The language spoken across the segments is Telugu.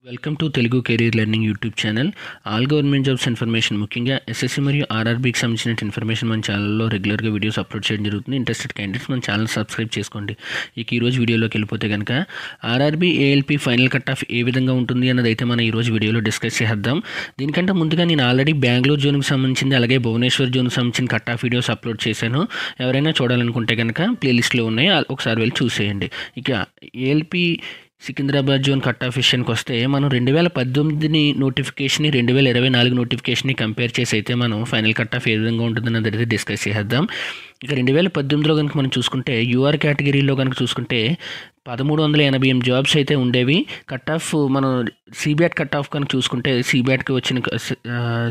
Welcome to Telugu career learning YouTube channel. All government jobs information, ముఖ్యంగా ఎస్ఎస్సి మరియు ఆర్ఆర్బీకి సంబంధించిన ఇన్ఫర్మేషన్ మన ఛానల్లో రెగ్యులర్గా వీడియోస్ అప్లోడ్ చేయడం జరుగుతుంది. ఇంట్రెస్టెడ్ క్యాండిడేట్స్ మన ఛానల్ సబ్స్క్రైబ్ చేసుకోండి. ఈరోజు వీడియోలోకి వెళ్ళిపోతే కనుక RRB ALP final cut off ఏ విధంగా ఉంటుంది అన్నది అయితే మనం ఈరోజు వీడియోలో డిస్కస్ చేద్దాం. దీనికంటే ముందుగా నేను ఆల్రెడీ బెంగళూరు జోన్కి సంబంధించింది, అలాగే భువనేశ్వర్ జోన్కి సంబంధించిన కట్ ఆఫ్ వీడియోస్ అప్లోడ్ చేశాను. ఎవరైనా చూడాలనుకుంటే కనుక ప్లేలిస్ట్లో ఉన్నాయి, ఒకసారి వెళ్ళి చూసేయండి. ఇక ALP Secunderabad zone cut off విషయానికి వస్తే మనం 2018 నోటిఫికేషన్ 2024 నోటిఫికేషన్ని కంపేర్ చేసి అయితే మనం ఫైనల్ కట్ ఆఫ్ ఏ విధంగా ఉంటుందన్నది అయితే డిస్కస్ చేద్దాం. ఇక 2018లో కనుక మనం చూసుకుంటే యూఆర్ కేటగిరీలో కనుక చూసుకుంటే 1388 జాబ్స్ అయితే ఉండేవి. కట్ ఆఫ్ మనం సిబ్యాట్ కట్ ఆఫ్ కనుక చూసుకుంటే సిబ్యాట్కి వచ్చిన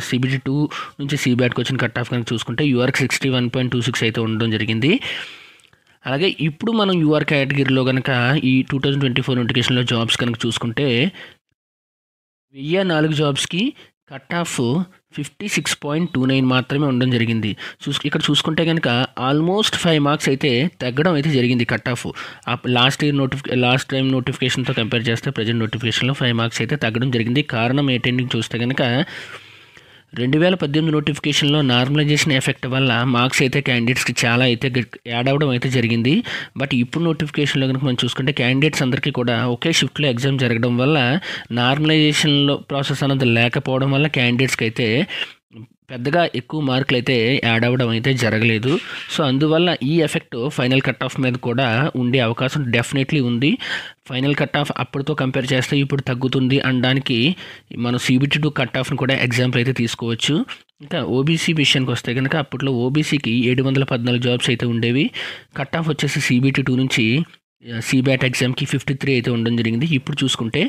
సిబిటి 2 నుంచి సిబ్యాట్కి వచ్చిన కట్ ఆఫ్ కనుక చూసుకుంటే యూఆర్కి 61.26 అయితే ఉండడం జరిగింది. అలాగే ఇప్పుడు మనం యూఆర్ కేటగిరీలో కనుక ఈ 2024 నోటిఫికేషన్లో జాబ్స్ కనుక చూసుకుంటే 1004 జాబ్స్కి కట్ ఆఫ్ 56.29 మాత్రమే ఉండడం జరిగింది. ఇక్కడ చూసుకుంటే కనుక ఆల్మోస్ట్ 5 మార్క్స్ అయితే తగ్గడం అయితే జరిగింది కట్ ఆఫ్. లాస్ట్ టైం నోటిఫికేషన్తో కంపేర్ చేస్తే ప్రజెంట్ నోటిఫికేషన్లో 5 మార్క్స్ అయితే తగ్గడం జరిగింది. కారణం ఏంటంటే చూస్తే కనుక 2018 నోటిఫికేషన్లో నార్మలైజేషన్ ఎఫెక్ట్ వల్ల మార్క్స్ అయితే క్యాండిడేట్స్కి చాలా అయితే యాడ్ అవ్వడం అయితే జరిగింది. బట్ ఇప్పుడు నోటిఫికేషన్లో కనుక మనం చూసుకుంటే క్యాండిడేట్స్ అందరికీ కూడా ఒకే షిఫ్ట్లో ఎగ్జామ్ జరగడం వల్ల నార్మలైజేషన్లో ప్రాసెస్ అన్నది లేకపోవడం వల్ల క్యాండిడేట్స్కి అయితే పెద్దగా ఎక్కువ మార్కులు అయితే యాడ్ అవ్వడం అయితే జరగలేదు. సో అందువల్ల ఈ ఎఫెక్ట్ ఫైనల్ కట్ ఆఫ్ మీద కూడా ఉండే అవకాశం డెఫినెట్లీ ఉంది. ఫైనల్ కట్ ఆఫ్ అప్పటితో కంపేర్ చేస్తే ఇప్పుడు తగ్గుతుంది అనడానికి మనం సిబిటి 2 కట్ ఆఫ్ని కూడా ఎగ్జాంపుల్ అయితే తీసుకోవచ్చు. ఇంకా ఓబీసీ విషయానికి వస్తే కనుక అప్పట్లో ఓబీసీకి 714 జాబ్స్ అయితే ఉండేవి. కట్ ఆఫ్ వచ్చేసి సిబిటి 2 నుంచి సిబ్యాట్ ఎగ్జామ్కి 53 అయితే ఉండడం జరిగింది. ఇప్పుడు చూసుకుంటే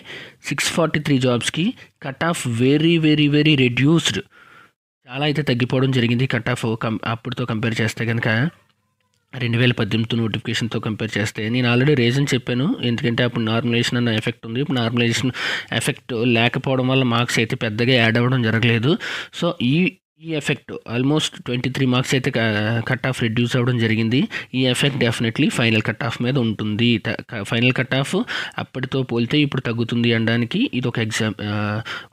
643 జాబ్స్కి cut off very very very reduced, చాలా అయితే తగ్గిపోవడం జరిగింది కట్ ఆఫ్ అప్పటితో కంపేర్ చేస్తే కనుక 2018 నోటిఫికేషన్తో కంపేర్ చేస్తే. నేను ఆల్రెడీ రీజన్ చెప్పాను, ఎందుకంటే అప్పుడు నార్మలైజేషన్ అన్న ఎఫెక్ట్ ఉంది. ఇప్పుడు నార్మలైజేషన్ ఎఫెక్ట్ లేకపోవడం వల్ల మార్క్స్ అయితే పెద్దగా యాడ్ అవ్వడం జరగలేదు. సో ఈ ఎఫెక్ట్ ఆల్మోస్ట్ 23 మార్క్స్ అయితే కట్ ఆఫ్ రెడ్యూస్ అవ్వడం జరిగింది. ఈ effect definitely final cut of మీద ఉంటుంది. ఫైనల్ కట్ ఆఫ్ అప్పటితో పోలితే ఇప్పుడు తగ్గుతుంది అనడానికి ఇది ఒక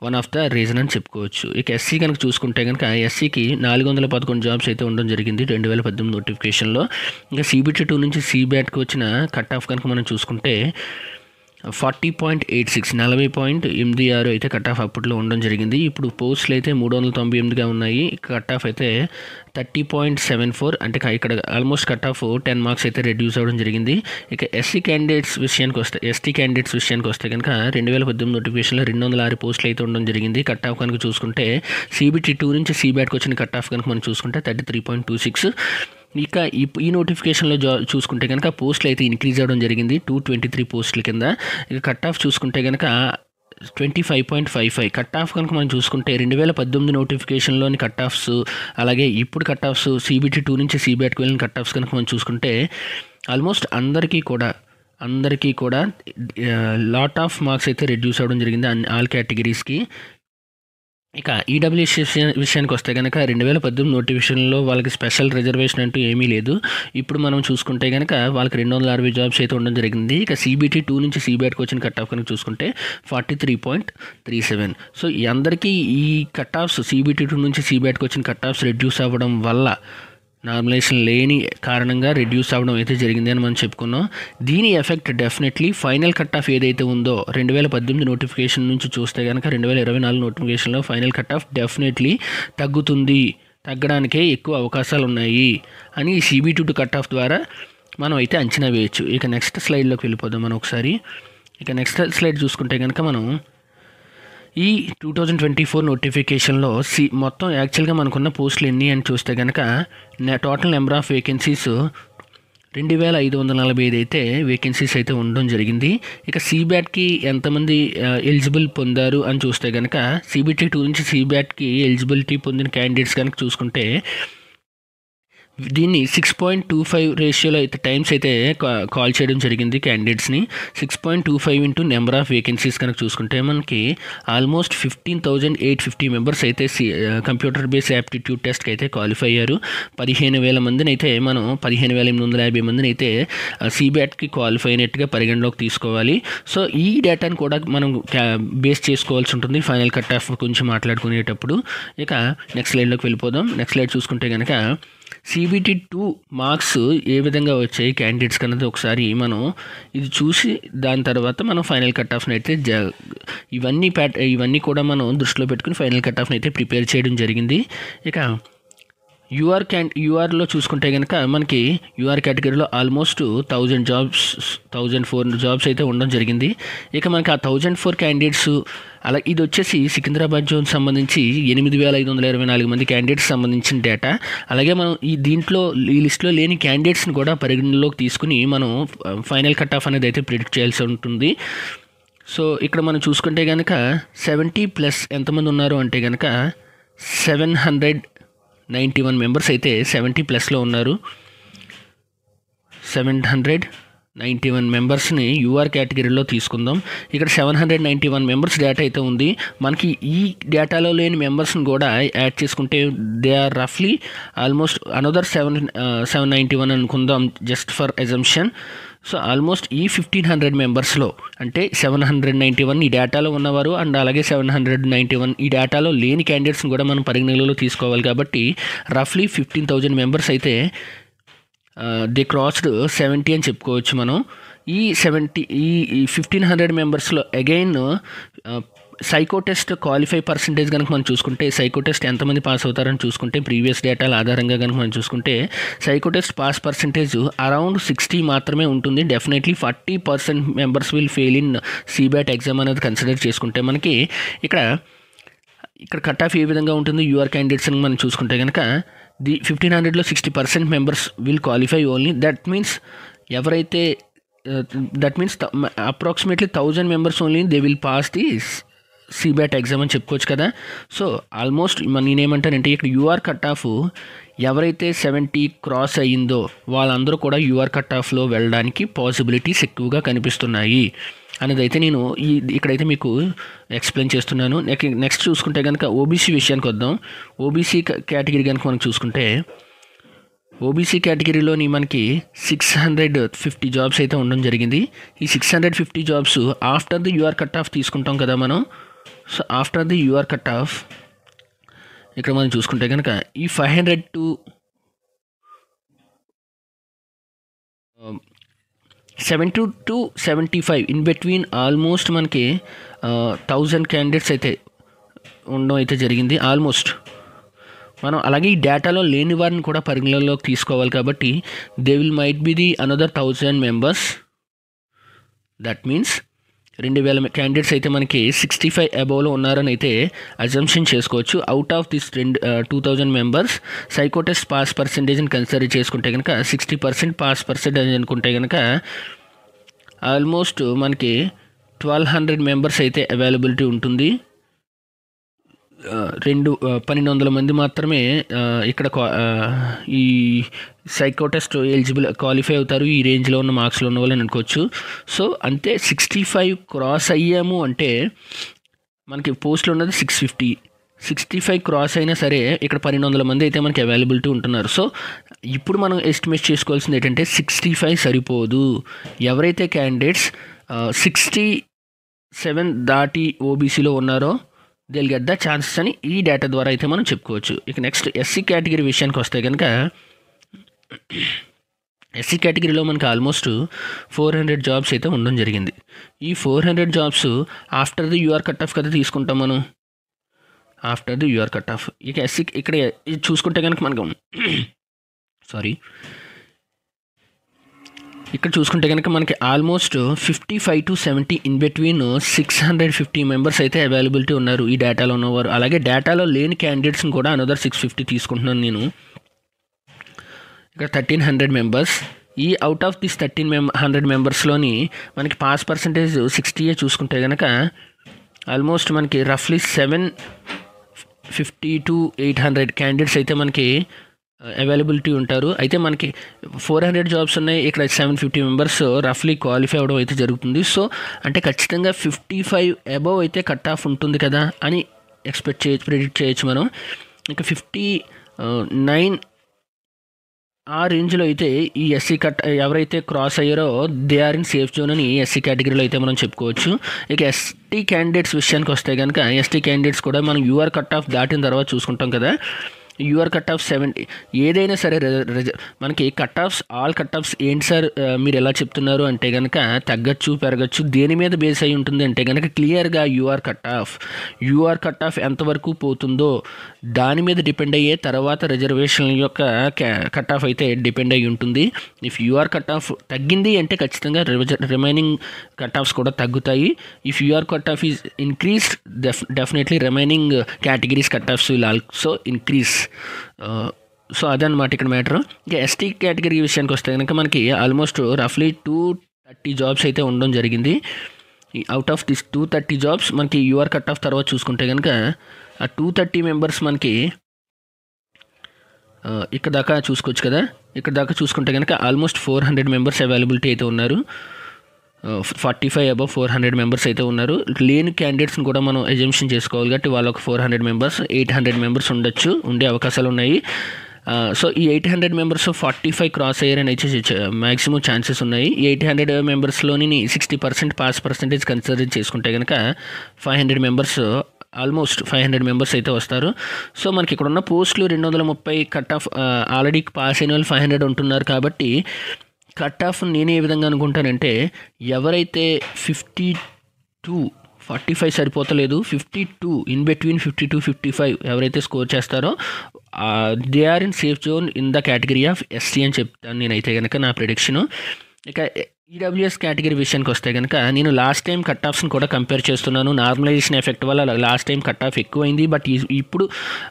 వన్ ఆఫ్ ద రీజన్ అని చెప్పుకోవచ్చు. ఇక ఎస్సీ కనుక చూసుకుంటే కనుక ఎస్సీకి 411 జాబ్స్ అయితే ఉండడం జరిగింది 2018 నోటిఫికేషన్లో. ఇంకా సిబిటి 2 నుంచి సిబ్యాట్కి వచ్చిన కట్ ఆఫ్ కనుక మనం చూసుకుంటే 40.86 40.86 అయితే కట్ ఆఫ్ అప్పట్లో ఉండడం జరిగింది. ఇప్పుడు పోస్టులు అయితే 398గా ఉన్నాయి. కట్ ఆఫ్ అయితే 30.74, అంటే ఇక్కడ ఆల్మోస్ట్ కట్ ఆఫ్ 10 మార్క్స్ అయితే రెడ్యూస్ అవ్వడం జరిగింది. ఇక ఎస్టీ క్యాండిడేట్స్ విషయానికి వస్తే కనుక 2018 నోటిఫికేషన్లో 206 పోస్టులు అయితే ఉండడం జరిగింది. కట్ ఆఫ్ కనుక చూసుకుంటే సిబిటి 2 నుంచి సిబ్యాట్కి వచ్చిన కట్ ఆఫ్ కనుక మనం చూసుకుంటే 33.26. ఇక ఈ నోటిఫికేషన్లో చూసుకుంటే కనుక పోస్టులు అయితే ఇంక్రీజ్ అవ్వడం జరిగింది 223 పోస్టుల కింద. ఇక కట్ ఆఫ్ చూసుకుంటే కనుక 25.55 కట్ ఆఫ్ కనుక మనం చూసుకుంటే 2018 నోటిఫికేషన్లోని కట్ ఆఫ్స్, అలాగే ఇప్పుడు కట్ ఆఫ్స్ సిబిటి 2 నుంచి సిబ్యాట్కి వెళ్ళిన కట్ ఆఫ్స్ కనుక మనం చూసుకుంటే ఆల్మోస్ట్ అందరికీ కూడా లాట్ ఆఫ్ మార్క్స్ అయితే రెడ్యూస్ అవ్వడం జరిగింది ఆల్ కేటగిరీస్కి. ఇక ఈడబ్ల్యూఎస్ విషయానికి వస్తే కనుక 2018 నోటిఫికేషన్లో వాళ్ళకి స్పెషల్ రిజర్వేషన్ అంటూ ఏమీ లేదు. ఇప్పుడు మనం చూసుకుంటే కనుక వాళ్ళకి 260 జాబ్స్ అయితే ఉండడం జరిగింది. ఇక సిబిటి 2 నుంచి సిబ్యాట్కి వచ్చిన కట్ ఆఫ్ కనుక చూసుకుంటే 43.37. సో ఈ అందరికీ ఈ కట్ ఆఫ్స్ సిబిటి 2 నుంచి సిబ్యాట్కి వచ్చిన కట్ ఆఫ్స్ రెడ్యూస్ అవ్వడం వల్ల, నార్మలైజేషన్ లేని కారణంగా రెడ్యూస్ అవ్వడం అయితే జరిగింది అని మనం చెప్పుకున్నాం. దీని effect definitely final cut of ఏదైతే ఉందో 2018 నోటిఫికేషన్ నుంచి చూస్తే కనుక 2024 నోటిఫికేషన్లో ఫైనల్ కట్ ఆఫ్ డెఫినెట్లీ తగ్గడానికే ఎక్కువ అవకాశాలు ఉన్నాయి అని సిబిటి 2 కట్ ఆఫ్ ద్వారా మనం అయితే అంచనా వేయచ్చు. ఇక నెక్స్ట్ స్లైడ్లోకి వెళ్ళిపోదాం మనం ఒకసారి. ఇక నెక్స్ట్ స్లైడ్ చూసుకుంటే కనుక మనం ఈ 2024 నోటిఫికేషన్లో మొత్తం యాక్చువల్గా మనకున్న పోస్టులు ఎన్ని అని చూస్తే కనుక టోటల్ నెంబర్ ఆఫ్ వేకెన్సీస్ 2545 అయితే వేకెన్సీస్ అయితే ఉండడం జరిగింది. ఇక సిబ్యాట్కి ఎంతమంది ఎలిజిబుల్ పొందారు అని చూస్తే కనుక సిబిటి 2 నుంచి సిబ్యాట్కి ఎలిజిబిలిటీ పొందిన క్యాండిడేట్స్ కనుక చూసుకుంటే దీన్ని 6.25 రేషియోలో అయితే టైమ్స్ అయితే కాల్ చేయడం జరిగింది క్యాండిడేట్స్ని. 6.25 ఇంటూ నెంబర్ ఆఫ్ వేకెన్సీస్ కనుక చూసుకుంటే మనకి ఆల్మోస్ట్ 15,850 మెంబర్స్ అయితే కంప్యూటర్ బేస్ యాప్టిట్యూడ్ టెస్ట్కి అయితే క్వాలిఫై అయ్యారు. 15,000 మందిని అయితే మనం 15,850 మందిని అయితే సిబ్యాట్కి క్వాలిఫై అయినట్టుగా పరిగణలోకి తీసుకోవాలి. సో ఈ డేటాను కూడా మనం బేస్ చేసుకోవాల్సి ఉంటుంది ఫైనల్ కట్ ఆఫ్ గురించి మాట్లాడుకునేటప్పుడు. ఇక నెక్స్ట్ స్లైడ్లోకి వెళ్ళిపోదాం. నెక్స్ట్ స్లైడ్ చూసుకుంటే కనుక CBT 2 మార్క్స్ ఏ విధంగా వచ్చాయి క్యాండిడేట్స్కి అన్నది ఒకసారి మనం ఇది చూసి దాని తర్వాత మనం ఫైనల్ కట్ ఆఫ్ని అయితే ఇవన్నీ కూడా మనం దృష్టిలో పెట్టుకుని ఫైనల్ కట్ ఆఫ్ని అయితే ప్రిపేర్ చేయడం జరిగింది. ఇక యూఆర్లో చూసుకుంటే కనుక మనకి యూఆర్ కేటగిరీలో ఆల్మోస్ట్ 1,400 జాబ్స్ అయితే ఉండడం జరిగింది. ఇక మనకి ఆ 1,004 క్యాండిడేట్స్ అలా ఇది వచ్చేసి సికింద్రాబాద్ జోన్ సంబంధించి 8,524 మంది క్యాండిడేట్స్ సంబంధించిన డేటా. అలాగే మనం ఈ లిస్ట్లో లేని క్యాండిడేట్స్ని కూడా పరిగణలోకి తీసుకుని మనం ఫైనల్ కట్ ఆఫ్ అనేది అయితే ప్రిడిక్ట్ చేయాల్సి ఉంటుంది. సో ఇక్కడ మనం చూసుకుంటే కనుక 70+ ఎంతమంది ఉన్నారు అంటే కనుక 791 మెంబర్స్ అయితే 70+లో ఉన్నారు. 791 మెంబర్స్ని యూఆర్ కేటగిరీలో తీసుకుందాం. ఇక్కడ 791 మెంబర్స్ డేటా అయితే ఉంది. మనకి ఈ డేటాలో లేని మెంబర్స్ని కూడా యాడ్ చేసుకుంటే దే ఆర్ రఫ్లీ ఆల్మోస్ట్ అనదర్ 791 అనుకుందాం just for assumption. So almost ఈ 1,500 మెంబర్స్లో అంటే 791 ఈ డేటాలో ఉన్నవారు అండ్ అలాగే 791 ఈ డేటాలో లేని క్యాండిడేట్స్ని కూడా మనం పరిగణనలో తీసుకోవాలి. కాబట్టి రఫ్లీ 15,000 మెంబర్స్ అయితే దే క్రాస్డ్ 70 అని చెప్పుకోవచ్చు మనం. ఈ 1,500 మెంబర్స్లో again psycho test qualify percentage కనుక మనం చూసుకుంటే సైకో టెస్ట్ ఎంతమంది పాస్ అవుతారని చూసుకుంటే ప్రీవియస్ డేటాల ఆధారంగా కనుక మనం చూసుకుంటే psycho test pass percentage around 60 మాత్రమే ఉంటుంది. Definitely 40% members will fail in CBAT exam అనేది కన్సిడర్ చేసుకుంటే మనకి ఇక్కడ కట్ ఆఫ్ ఏ విధంగా ఉంటుంది యూఆర్ క్యాండిడేట్స్ అని మనం చూసుకుంటే కనుక 1,500లో 60% members will qualify only. That means approximately 1,000 members only they will pass the CBAT exam అని చెప్పుకోవచ్చు కదా. సో ఆల్మోస్ట్ నేనేమంటానంటే ఇక్కడ యూఆర్ కట్ ఆఫ్ ఎవరైతే 70 క్రాస్ అయ్యిందో వాళ్ళందరూ కూడా యూఆర్ కట్ ఆఫ్లో వెళ్ళడానికి పాసిబిలిటీస్ ఎక్కువగా కనిపిస్తున్నాయి అనేది అయితే నేను ఇక్కడైతే మీకు ఎక్స్ప్లెయిన్ చేస్తున్నాను. నెక్స్ట్ చూసుకుంటే కనుక ఓబీసీ విషయానికి వద్దాం. ఓబీసీ కేటగిరీ కనుక మనం చూసుకుంటే ఓబీసీ కేటగిరీలోని మనకి 650 జాబ్స్ అయితే ఉండడం జరిగింది. ఈ 650 jobs after the UR cut off తీసుకుంటాం కదా మనం. So after the UR cut off ఇక్కడ మనం చూసుకుంటే కనుక ఈ 500 to 70 to 75 in between almost మనకి 1,000 క్యాండిడేట్స్ అయితే ఉండడం అయితే జరిగింది ఆల్మోస్ట్. మనం అలాగే ఈ డేటాలో లేని వారిని కూడా పరిగణలోకి తీసుకోవాలి. కాబట్టి they will might be the another 1,000 members. That means 2,000 candidates అయితే మనకి 65 అబోవ్లో ఉన్నారని అయితే అజంప్షన్ చేసుకోవచ్చు. Out of this 2,000 members psycho test pass పర్సంటేజ్ని కన్సిడర్ చేసుకుంటే కనుక 60% పాస్ పర్సంటేజ్ అనుకుంటే కనుక ఆల్మోస్ట్ మనకి 1,200 మెంబర్స్ అయితే అవైలబిలిటీ ఉంటుంది. 1,200 మంది మాత్రమే ఇక్కడ ఈ సైకో టెస్ట్ ఎలిజిబుల్ క్వాలిఫై అవుతారు ఈ రేంజ్లో ఉన్న మార్క్స్లో ఉన్న వాళ్ళని అనుకోవచ్చు. సో అంతే 65 క్రాస్ అయ్యాము అంటే మనకి పోస్టులు ఉన్నది 650. 65 క్రాస్ అయినా సరే ఇక్కడ 1,200 మంది అయితే మనకి అవైలబిలిటీ ఉంటున్నారు. సో ఇప్పుడు మనం ఎస్టిమేట్ చేసుకోవాల్సింది ఏంటంటే 65 సరిపోదు. ఎవరైతే క్యాండిడేట్స్ 67 దాటి ఓబీసీలో ఉన్నారో they will get the chances అని ఈ డేటా ద్వారా అయితే మనం చెప్పుకోవచ్చు. ఇక నెక్స్ట్ ఎస్సీ కేటగిరీ విషయానికి వస్తే కనుక ఎస్సీ కేటగిరీలో మనకి ఆల్మోస్ట్ 400 జాబ్స్ అయితే ఉండడం జరిగింది. ఈ 400 jobs after the UR cut off కదా తీసుకుంటాం మనం. After the UR cut off ఇక ఎస్సీ ఇక్కడ చూసుకుంటే కనుక మనకు ఇక్కడ చూసుకుంటే కనుక మనకి almost 55 to 70 in between 650 members అయితే అవైలబిలిటీ ఉన్నారు ఈ డేటాలో ఉన్నవారు. అలాగే డేటాలో లేని క్యాండిడేట్స్ని కూడా అనదర్ 650 తీసుకుంటున్నాను నేను. ఇక్కడ 1,300 మెంబర్స్. ఈ అవుట్ ఆఫ్ దిస్ 1,300 మెంబర్స్లోని మనకి పాస్ పర్సంటేజ్ 60 చూసుకుంటే కనుక ఆల్మోస్ట్ మనకి రఫ్లీ 750 to 800 క్యాండిడేట్స్ అయితే మనకి అవైలబిలిటీ ఉంటారు. అయితే మనకి 400 జాబ్స్ ఉన్నాయి. ఇక్కడ 750 మెంబర్స్ రఫ్లీ క్వాలిఫై అవ్వడం అయితే జరుగుతుంది. సో అంటే ఖచ్చితంగా 55 అబవ్ అయితే కట్ ఆఫ్ ఉంటుంది కదా అని ప్రిడిక్ట్ చేయొచ్చు మనం. ఇంకా 59 ఆ రేంజ్లో అయితే ఈ ఎస్సీ ఎవరైతే క్రాస్ అయ్యారో they are in safe zone అని ఎస్సీ కేటగిరీలో అయితే మనం చెప్పుకోవచ్చు. ఇక ఎస్టీ క్యాండిడేట్స్ విషయానికి వస్తే కనుక ఎస్టీ క్యాండిడేట్స్ కూడా మనం యూఆర్ కట్ ఆఫ్ దాటిన తర్వాత చూసుకుంటాం కదా. యూఆర్ కట్ ఆఫ్ 70 ఏదైనా సరే మనకి cut offs all cut offs ఏంటి సార్ మీరు ఎలా చెప్తున్నారు అంటే కనుక తగ్గచ్చు పెరగచ్చు దేని మీద బేస్ అయి ఉంటుంది అంటే కనుక క్లియర్గా యూఆర్ కట్ ఆఫ్ ఎంతవరకు పోతుందో దాని మీద డిపెండ్ అయ్యే తర్వాత రిజర్వేషన్ యొక్క కట్ ఆఫ్ అయితే డిపెండ్ అయ్యి ఉంటుంది. ఇఫ్ యూఆర్ కట్ ఆఫ్ తగ్గింది అంటే ఖచ్చితంగా రిమైనింగ్ కట్ ఆఫ్స్ కూడా తగ్గుతాయి. If UR cut off is increased definitely remaining categories cut offs will also increase. So అదనమాట ఇక్కడ మ్యాటర్. ఇంకా ఎస్టీ కేటగిరీ విషయానికి వస్తే కనుక మనకి ఆల్మోస్ట్ రఫ్లీ 230 జాబ్స్ అయితే ఉండడం జరిగింది. అవుట్ ఆఫ్ దిస్ 230 జాబ్స్ మనకి యూఆర్ కట్ ఆఫ్ తర్వాత చూసుకుంటే కనుక ఆ 230 మెంబర్స్ మనకి ఇక్కడ దాకా చూసుకోవచ్చు కదా. ఇక్కడ దాకా చూసుకుంటే కనుక ఆల్మోస్ట్ 400 మెంబర్స్ అవైలబిలిటీ అయితే ఉన్నారు. 45 అబవ్ 400 మెంబర్స్ అయితే ఉన్నారు. లేని క్యాండిడేట్స్ని కూడా మనం ఎజంప్షన్ చేసుకోవాలి కాబట్టి వాళ్ళు ఒక 400 మెంబర్స్ 800 మెంబర్స్ ఉండే అవకాశాలు ఉన్నాయి. సో ఈ 800 మెంబర్స్ 45 క్రాస్ అయ్యారని అయితే మ్యాక్సిమం ఛాన్సెస్ ఉన్నాయి. ఈ 800 మెంబర్స్లోని 60% పాస్ పర్సెంటేజ్ కన్సిడర్ చేసుకుంటే కనుక 500 మెంబర్స్ ఆల్మోస్ట్ 500 మెంబర్స్ అయితే వస్తారు. సో మనకి ఇక్కడ ఉన్న పోస్టులు 230 కట్ ఆఫ్ ఆల్రెడీ పాస్ అయిన వాళ్ళు 500 ఉంటున్నారు కాబట్టి కట్ ఆఫ్ నేను ఏ విధంగా అనుకుంటానంటే ఎవరైతే 45 సరిపోతలేదు 52 ఇన్ బిట్వీన్ 52-55 ఎవరైతే స్కోర్ చేస్తారో they are in safe zone in the category of SC అని చెప్తాను నేనైతే కనుక నా ప్రిడిక్షను. ఇక ఈడబ్ల్యూఎస్ కేటగిరీ విషయానికి వస్తే కనుక నేను లాస్ట్ టైం కట్ ఆఫ్స్ని కూడా కంపేర్ చేస్తున్నాను. నార్మలైజేషన్ ఎఫెక్ట్ వల్ల లాస్ట్ టైం కట్ ఆఫ్ ఎక్కువైంది. బట్ ఇప్పుడు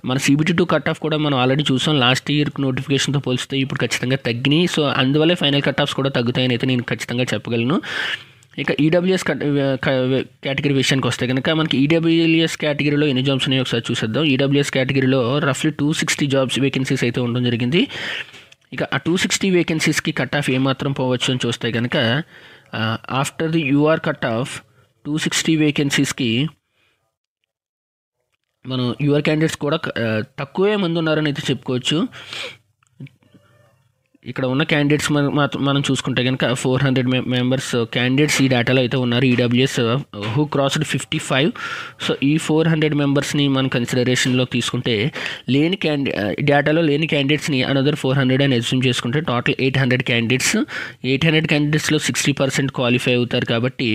మన CBT2 కట్ ఆఫ్ కూడా మనం ఆల్రెడీ చూసాం. లాస్ట్ ఇయర్ నోటిఫికేషన్తో పోలిస్తే ఇప్పుడు ఖచ్చితంగా తగ్గినాయి. సో అందువల్లే ఫైనల్ కట్ ఆఫ్స్ కూడా తగ్గుతాయని అయితే నేను ఖచ్చితంగా చెప్పగలను. ఇక ఈడబ్ల్యూఎస్ కేటగిరీ విషయానికి వస్తే కనుక మనకి ఈడబ్ల్యూఎస్ కేటగిరీలో ఎన్ని జాబ్స్ ఉన్నాయో ఒకసారి చూసేద్దాం. ఈడబ్ల్యూఎస్ కేటగిరీలో రఫ్లీ 260 జాబ్స్ వేకెన్సీస్ అయితే ఉండడం జరిగింది. ఇక ఆ 260 వేకెన్సీస్కి కట్ ఆఫ్ ఏమాత్రం పోవచ్చు అని చూస్తే కనుక after the UR cut off 260 వేకెన్సీస్కి మనం యూఆర్ క్యాండిడేట్స్ కూడా తక్కువే మంది ఉన్నారని అయితే చెప్పుకోవచ్చు. ఇక్కడ ఉన్న క్యాండిడేట్స్ మనం చూసుకుంటే కనుక 400 మెంబర్స్ క్యాండిడేట్స్ ఈ డేటాలో అయితే ఉన్నారు ఈడబ్ల్యూఎస్ హూ క్రాస్డ్ 55. సో ఈ 400 మెంబర్స్ని మనం కన్సిడరేషన్లో తీసుకుంటే డేటాలో లేని క్యాండిడేట్స్ని అనదర్ 400 అని అజ్యూమ్ చేసుకుంటే టోటల్ 800 క్యాండిడేట్స్. 800 క్యాండిడేట్స్లో 60% క్వాలిఫై అవుతారు కాబట్టి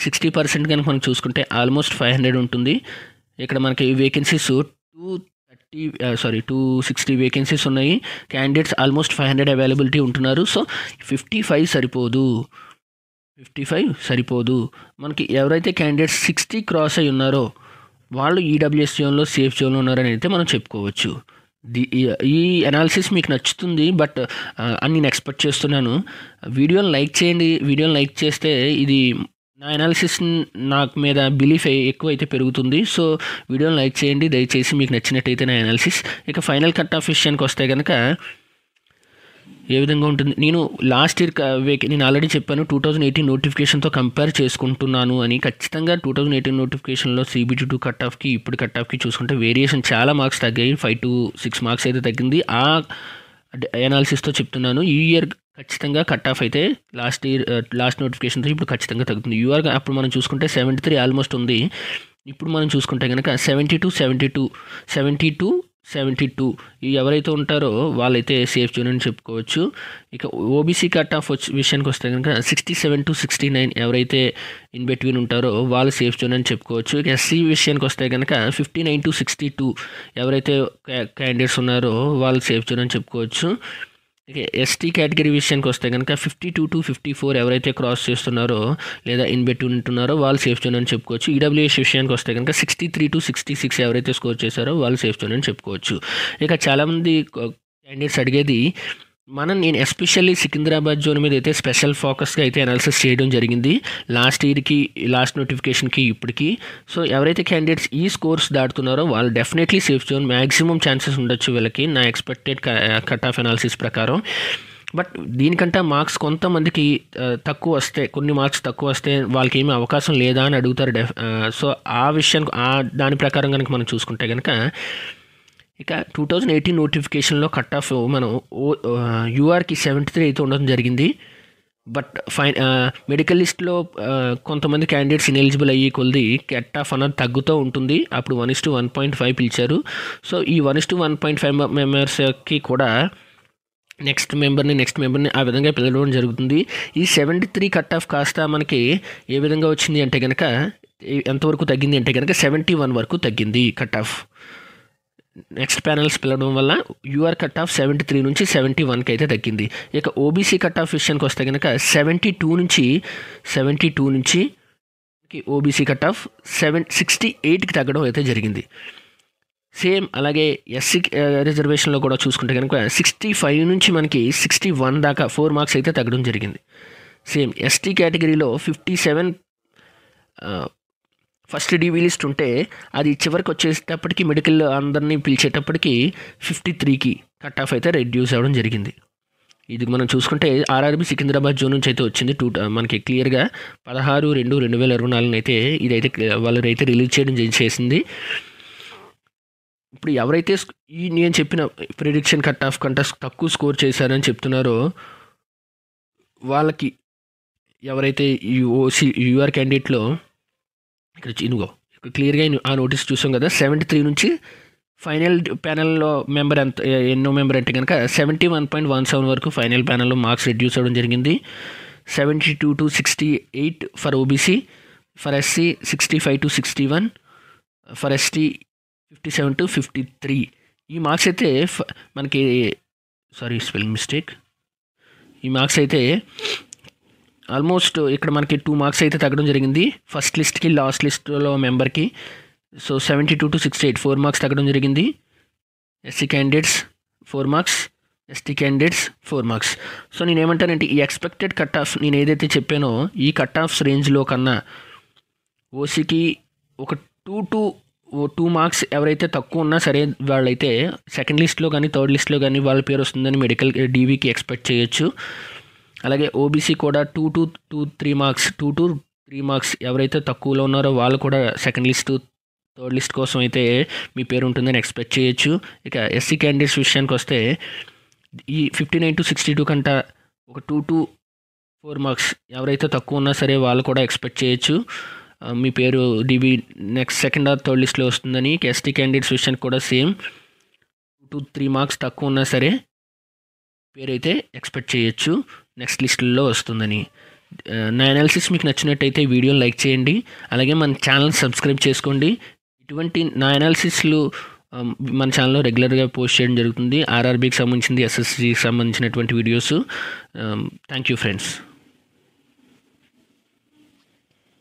60% కనుక మనం చూసుకుంటే ఆల్మోస్ట్ 500 ఉంటుంది. ఇక్కడ మనకి వేకెన్సీస్ 260 వేకెన్సీస్ ఉన్నాయి. క్యాండిడేట్స్ ఆల్మోస్ట్ 500 అవైలబిలిటీ ఉంటున్నారు. సో 55 సరిపోదు. మనకి ఎవరైతే క్యాండిడేట్స్ 60 క్రాస్ అయి ఉన్నారో వాళ్ళు ఈడబ్ల్యూఎస్ జోన్లో సేఫ్ జోన్లో ఉన్నారని అయితే మనం చెప్పుకోవచ్చు. ఈ అనాలిసిస్ మీకు నచ్చుతుంది బట్ అని నేను ఎక్స్పెక్ట్ చేస్తున్నాను. వీడియోని లైక్ చేయండి. వీడియోని లైక్ చేస్తే ఇది నా అనాలిసిస్ నాకు మీద బిలీఫ్ ఎక్కువైతే పెరుగుతుంది. సో వీడియోని లైక్ చేయండి దయచేసి మీకు నచ్చినట్టయితే నా అనాలిసిస్. ఇక ఫైనల్ కట్ ఆఫ్ విషయానికి వస్తే కనుక ఏ విధంగా ఉంటుంది నేను లాస్ట్ ఇయర్ నేను ఆల్రెడీ చెప్పాను 2018 నోటిఫికేషన్తో కంపేర్ చేసుకుంటున్నాను అని. ఖచ్చితంగా 2018 నోటిఫికేషన్లో CBT2 కట్ ఆఫ్కి ఇప్పుడు కట్ ఆఫ్కి చూసుకుంటే వేరియేషన్ చాలా మార్క్స్ తగ్గాయి. 5 to 6 మార్క్స్ అయితే తగ్గింది. ఆ అనాలిసిస్తో చెప్తున్నాను. ఈ ఇయర్ ఖచ్చితంగా కట్ ఆఫ్ అయితే లాస్ట్ నోటిఫికేషన్తో ఇప్పుడు ఖచ్చితంగా తగ్గుతుంది. యూఆర్ అప్పుడు మనం చూసుకుంటే 73 ఆల్మోస్ట్ ఉంది. ఇప్పుడు మనం చూసుకుంటే కనుక 72 ఎవరైతే ఉంటారో వాళ్ళైతే సేఫ్ జోన్ అని చెప్పుకోవచ్చు. ఇక ఓబీసీ కట్ ఆఫ్ విషయానికి వస్తే కనుక 67 to 69 ఎవరైతే ఇన్ బిట్వీన్ ఉంటారో వాళ్ళు సేఫ్ జోన్ అని చెప్పుకోవచ్చు. ఇక ఎస్సీ విషయానికి వస్తే కనుక 59 to 62 ఎవరైతే క్యాండిడేట్స్ ఉన్నారో వాళ్ళు సేఫ్ జోన్ అని చెప్పుకోవచ్చు. ఇక ఎస్టీ కేటగిరీ విషయానికి వస్తే కనుక 52 to 54 ఎవరైతే క్రాస్ చేస్తున్నారో లేదా ఇన్ బిట్వీన్ ఉంటున్నారో వాళ్ళు సేఫ్ జోన్ అని చెప్పుకోవచ్చు. ఈడబ్ల్యూఎస్ విషయానికి వస్తే కనుక 63 to 66 ఎవరైతే స్కోర్ చేశారో వాళ్ళు సేఫ్ జోన్ అని చెప్పుకోవచ్చు. ఇక చాలామంది క్యాండిడేట్స్ అడిగేది నేను ఎస్పెషల్లీ సికింద్రాబాద్ జోన్ మీద అయితే స్పెషల్ ఫోకస్గా అయితే అనాలిసిస్ చేయడం జరిగింది లాస్ట్ ఇయర్కి, లాస్ట్ నోటిఫికేషన్కి ఇప్పటికి. సో ఎవరైతే క్యాండిడేట్స్ ఈ స్కోర్స్ దాటుతున్నారో వాళ్ళు definitely safe zone, maximum chances ఉండొచ్చు వీళ్ళకి నా ఎక్స్పెక్టెడ్ కట్ ఆఫ్ అనాలిసిస్ ప్రకారం. బట్ దీనికంటే మార్క్స్ కొంతమందికి తక్కువ వస్తే, కొన్ని మార్క్స్ తక్కువ వస్తే వాళ్ళకి ఏమీ అవకాశం లేదా అని అడుగుతారు. సో ఆ విషయం దాని ప్రకారం కనుక మనం చూసుకుంటే కనుక ఇక 2018 నోటిఫికేషన్లో కట్ ఆఫ్ మనం యూఆర్కి 73 అయితే ఉండడం జరిగింది. బట్ మెడికల్ లిస్ట్లో కొంతమంది క్యాండిడేట్స్ ఇన్ఎలిజిబుల్ అయ్యి కొద్ది కట్ ఆఫ్ అన్నది తగ్గుతూ ఉంటుంది. అప్పుడు 1:1.5 పిలిచారు. సో ఈ 1:1.5 మెంబర్స్కి కూడా నెక్స్ట్ మెంబర్ని ఆ విధంగా పిలవడం జరుగుతుంది. ఈ 73 కట్ ఆఫ్ కాస్త మనకి ఏ విధంగా వచ్చింది అంటే కనుక, ఎంతవరకు తగ్గింది అంటే కనుక 71 వరకు తగ్గింది కట్ ఆఫ్. నెక్స్ట్ ప్యానల్స్ పిలవడం వల్ల యూఆర్ కట్ ఆఫ్ 73 నుంచి 71కి అయితే తగ్గింది. ఇక ఓబీసీ కట్ ఆఫ్ విషయానికి వస్తే కనుక 72 నుంచి ఓబీసీ కట్ ఆఫ్ 68కి తగ్గడం అయితే జరిగింది. సేమ్ అలాగే ఎస్సీ రిజర్వేషన్లో కూడా చూసుకుంటే కనుక 65 నుంచి మనకి 61 దాకా 4 మార్క్స్ అయితే తగ్గడం జరిగింది. సేమ్ ఎస్టీ కేటగిరీలో 57 ఫస్ట్ డీవీ లిస్ట్ ఉంటే అది చివరికి వచ్చేటప్పటికి మెడికల్ అందరినీ పిలిచేటప్పటికి 53కి కట్ ఆఫ్ అయితే రెడ్యూస్ అవ్వడం జరిగింది. ఇది మనం చూసుకుంటే ఆర్ఆర్బీ సికింద్రాబాద్ జోన్ నుంచి అయితే వచ్చింది. మనకి క్లియర్గా 16/2/2024 అయితే ఇదైతే వాళ్ళు అయితే రిలీజ్ చేయడం చేసింది. ఇప్పుడు ఎవరైతే నేను చెప్పిన ప్రిడిక్షన్ కట్ ఆఫ్ కంటే తక్కువ స్కోర్ చేశారని చెప్తున్నారో వాళ్ళకి, ఎవరైతే ఈ యూఆర్ క్యాండిడేట్లో ఇక్కడ క్లియర్గా ఆ నోటీస్ చూసాం కదా, 73 నుంచి ఫైనల్ ప్యానెల్లో ఎన్నో మెంబర్ అంటే కనుక 71.17 వరకు ఫైనల్ ప్యానెల్లో మార్క్స్ రెడ్యూస్ అవ్వడం జరిగింది. 72 to 68 for OBC, for SC 65 to 61, for ST 57 to 53. ఈ మార్క్స్ అయితే మనకి స్పెల్లింగ్ మిస్టేక్. ఈ మార్క్స్ అయితే ఆల్మోస్ట్ ఇక్కడ మనకి 2 మార్క్స్ అయితే తగ్గడం జరిగింది ఫస్ట్ లిస్ట్కి లాస్ట్ లిస్ట్లో మెంబర్కి. సో 72 to 68 4 మార్క్స్ తగ్గడం జరిగింది. SC candidates 4 marks, ST candidates 4 marks. So నేను ఏమంటానంటే ఈ ఎక్స్పెక్టెడ్ కట్ ఆఫ్ నేను ఏదైతే చెప్పానో ఈ కట్ ఆఫ్స్ రేంజ్లో కన్నా ఓసీకి ఒక 2 మార్క్స్ ఎవరైతే తక్కువ ఉన్నా సరే వాళ్ళైతే సెకండ్ లిస్ట్లో కానీ థర్డ్ లిస్ట్లో కానీ వాళ్ళ పేరు వస్తుందని మెడికల్ డీవీకి ఎక్స్పెక్ట్ చేయొచ్చు. అలాగే ఓబీసీ కూడా 2 to 3 మార్క్స్ ఎవరైతే తక్కువలో ఉన్నారో వాళ్ళు కూడా సెకండ్ లిస్ట్ థర్డ్ లిస్ట్ కోసం అయితే మీ పేరు ఉంటుందని ఎక్స్పెక్ట్ చేయొచ్చు. ఇక ఎస్సీ క్యాండిడేట్స్ విషయానికి వస్తే ఈ 59 to 62 కంటే ఒక 2 to 4 మార్క్స్ ఎవరైతే తక్కువ ఉన్నా సరే వాళ్ళు కూడా ఎక్స్పెక్ట్ చేయొచ్చు మీ పేరు DV next second or third లిస్ట్లో వస్తుందని. ఎస్టీ క్యాండిడేట్స్ విషయానికి కూడా సేమ్ 2 to 3 మార్క్స్ తక్కువ ఉన్నా సరే పేరు అయితే ఎక్స్పెక్ట్ చేయొచ్చు నెక్స్ట్ లిస్టుల్లో వస్తుందని. నా అనాలిసిస్ మీకు నచ్చినట్టయితే వీడియోని లైక్ చేయండి, అలాగే మన ఛానల్ సబ్స్క్రైబ్ చేసుకోండి. ఇటువంటి నా అనాలిసిస్లు మన ఛానల్లో రెగ్యులర్గా పోస్ట్ చేయడం జరుగుతుంది. ఆర్ఆర్బీకి సంబంధించింది, ఎస్ఎస్సికి సంబంధించినటువంటి వీడియోస్. Thank you friends.